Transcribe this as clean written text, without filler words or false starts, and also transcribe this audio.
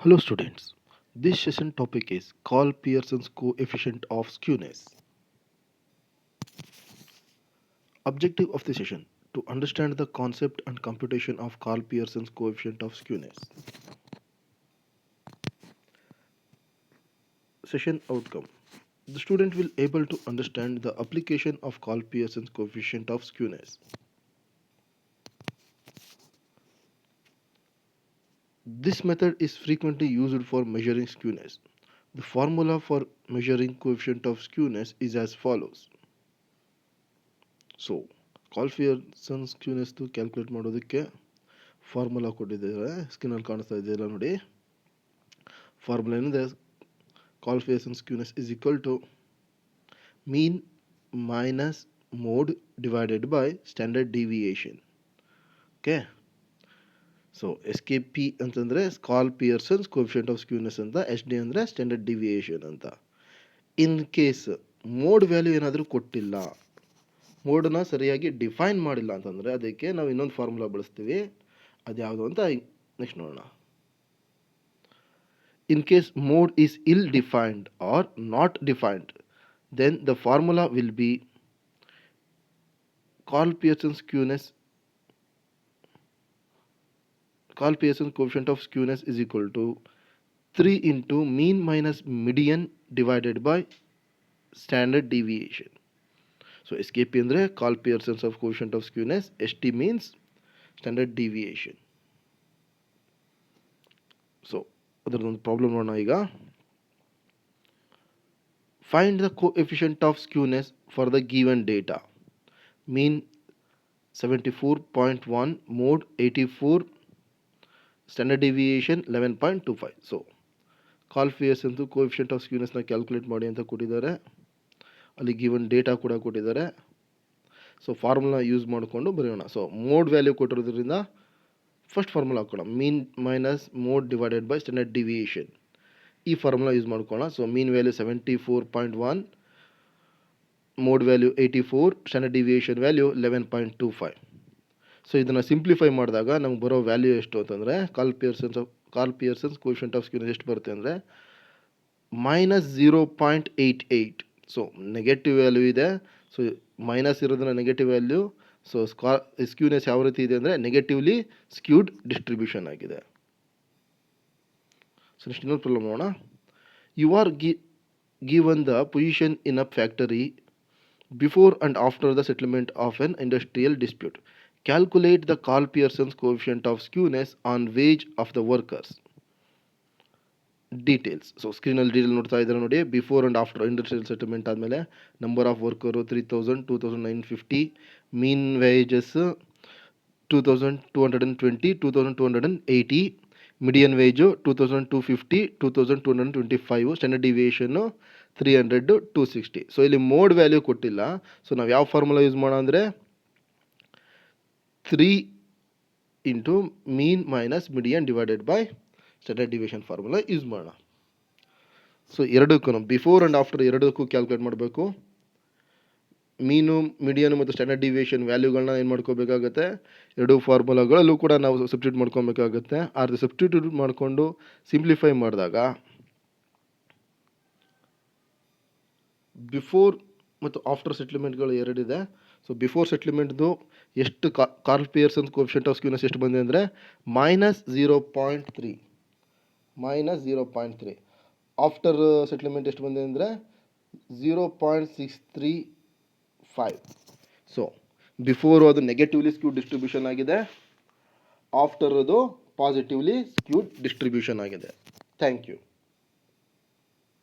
Hello students, this session topic is Carl Pearson's coefficient of skewness. Objective of the session to understand the concept and computation of Carl Pearson's coefficient of skewness. Session outcome. The student will able to understand the application of Carl Pearson's coefficient of skewness. This method is frequently used for measuring skewness. The formula for measuring coefficient of skewness is as follows. So, Karl Pearson skewness calculate ಮಾಡೋದಕ್ಕೆ formula ಕೊಟ್ಟಿದ್ದಾರೆ, ಸ್ಕ್ರೀನಲ್ಲಿ ಕಾಣಿಸ್ತಾ ಇದೆಯಲ್ಲ ನೋಡಿ. Formula ಏನಿದೆ, Karl Pearson skewness is equal to mean minus mode divided by standard deviation. Okay, so S K P ಅಂತಂದರೆ Karl Pearson's coefficient of skewness ಅಂತ, S D ಅಂದರೆ ಸ್ಟ್ಯಾಂಡರ್ಡ್ ಡಿವಿಯೇಷನ್ ಅಂತ. ಇನ್ ಕೇಸ್ ಮೋಡ್ ವ್ಯಾಲ್ಯೂ ಏನಾದರೂ ಕೊಟ್ಟಿಲ್ಲ, ಮೋಡನ್ನ ಸರಿಯಾಗಿ define ಮಾಡಿಲ್ಲ ಅಂತಂದರೆ ಅದಕ್ಕೆ ನಾವು ಇನ್ನೊಂದು ಫಾರ್ಮುಲಾ ಬಳಸ್ತೀವಿ. ಅದು ಯಾವುದು ಅಂತ ನೆಕ್ಸ್ಟ್ ನೋಡೋಣ. In case mode is ill defined or not defined, then the formula will be Karl Pearson coefficient of skewness is equal to 3 into mean minus median divided by standard deviation. So SKP ಅಂದರೆ Karl Pearson's of coefficient of skewness, ST means standard deviation. So ಅದರದೊಂದು problem ನೋಡೋಣ ಈಗ. Find the coefficient of skewness for the given data. Mean 74.1, mode 84, standard deviation 11.25. So Karl Pearson coefficient of ಸ್ಕ್ಯೂನೆಸ್ನ calculate ಮಾಡಿ ಅಂತ ಕೊಟ್ಟಿದ್ದಾರೆ. ಅಲ್ಲಿ given data ಕೂಡ ಕೊಟ್ಟಿದ್ದಾರೆ. ಸೊ ಫಾರ್ಮುಲಾ ಯೂಸ್ ಮಾಡಿಕೊಂಡು ಬರೆಯೋಣ. ಸೊ ಮೋಡ್ ವ್ಯಾಲ್ಯೂ ಕೊಟ್ಟಿರೋದ್ರಿಂದ ಫಸ್ಟ್ ಫಾರ್ಮುಲಾ ಹಾಕೋಣ, mean minus mode divided by standard deviation. ಈ ಫಾರ್ಮುಲಾ ಯೂಸ್ ಮಾಡ್ಕೊಳ್ಳೋಣ. So mean value 74.1, mode value 84, standard deviation value 11.25. So ಇದನ್ನು ಸಿಂಪ್ಲಿಫೈ ಮಾಡಿದಾಗ ನಮ್ಗೆ ಬರೋ ವ್ಯಾಲ್ಯೂ ಎಷ್ಟು ಅಂತಂದರೆ Karl Pearson's coefficient of skewness ಎಷ್ಟು ಬರುತ್ತೆ ಅಂದರೆ -0.88. ಸೊ ನೆಗೆಟಿವ್ ವ್ಯಾಲ್ಯೂ ಇದೆ, ಸೊ ಮೈನಸ್ ಇರೋದನ್ನ ನೆಗೆಟಿವ್ ವ್ಯಾಲ್ಯೂ. ಸೊ ಸ್ಕ್ಯೂನೆಸ್ ಯಾವ ರೀತಿ ಇದೆ ಅಂದರೆ ನೆಗೆಟಿವ್ಲಿ ಸ್ಕ್ಯೂಡ್ ಡಿಸ್ಟ್ರಿಬ್ಯೂಷನ್ ಆಗಿದೆ. ಸೊ ನೆಕ್ಸ್ಟ್ ಇನ್ನೊಂದು ಪ್ರಾಬ್ಲಮ್ ನೋಡೋಣ. You are given the position in a factory before and after the settlement of an industrial dispute. Calculate the Karl Pearson's coefficient of skewness on wage of the workers. Details. So ಸ್ಕ್ರೀನಲ್ಲಿ detail ನೋಡ್ತಾ ಇದ್ದಾರೆ ನೋಡಿ. Before and after industrial settlement ಆದಮೇಲೆ number of worker 3000, 2950, mean wages 2220, 2280, median wage 2250, 2225, standard deviation 300, 260. So ಇಲ್ಲಿ mode value ಕೊಟ್ಟಿಲ್ಲ. So ನಾವು ಯಾವ formula use ಮಾಡೋಣ ಅಂದರೆ 3 into mean minus median divided by standard deviation formula use ಮಾಡೋಣ. ಸೊ ಎರಡಕ್ಕೂ before and after ಎರಡಕ್ಕೂ ಕ್ಯಾಲ್ಕುಲೇಟ್ ಮಾಡಬೇಕು. ಮೀನು, ಮೀಡಿಯನ್ ಮತ್ತು ಸ್ಟ್ಯಾಂಡರ್ಡ್ ಡಿವಿಯೇಷನ್ ವ್ಯಾಲ್ಯೂಗಳನ್ನ ಏನು ಮಾಡ್ಕೋಬೇಕಾಗತ್ತೆ, ಎರಡು ಫಾರ್ಮುಲಾಗಳಲ್ಲೂ ಕೂಡ ನಾವು ಸಬ್ಸ್ಟಿಟ್ಯೂಟ್ ಮಾಡ್ಕೊಬೇಕಾಗತ್ತೆ. ಆ ರೀತಿ ಸಬ್ಸ್ಟಿಟ್ಯೂಟ್ ಮಾಡಿಕೊಂಡು ಸಿಂಪ್ಲಿಫೈ ಮಾಡಿದಾಗ ಬಿಫೋರ್ ಮತ್ತು ಆಫ್ಟರ್ ಸೆಟ್ಲ್ಮೆಂಟ್ಗಳು ಎರಡಿದೆ. ಸೊ ಬಿಫೋರ್ ಸೆಟ್ಲ್ಮೆಂಟ್ದು ಎಷ್ಟು Karl Pearson coefficient of skewness ಎಷ್ಟು ಬಂದಿದೆ ಅಂದರೆ -0.3. ಆಫ್ಟರ್ ಸೆಟ್ಲ್ಮೆಂಟ್ ಎಷ್ಟು ಬಂದಿದೆ ಅಂದರೆ 0.635. ಸೊ ಬಿಫೋರ್ ಅದು ನೆಗೆಟಿವ್ಲಿ ಸ್ಕ್ಯೂಡ್ ಡಿಸ್ಟ್ರಿಬ್ಯೂಷನ್ ಆಗಿದೆ, ಆಫ್ಟರ್ ಅದು ಪಾಸಿಟಿವ್ಲಿ ಸ್ಕ್ಯೂಡ್ ಡಿಸ್ಟ್ರಿಬ್ಯೂಷನ್ ಆಗಿದೆ. Thank you.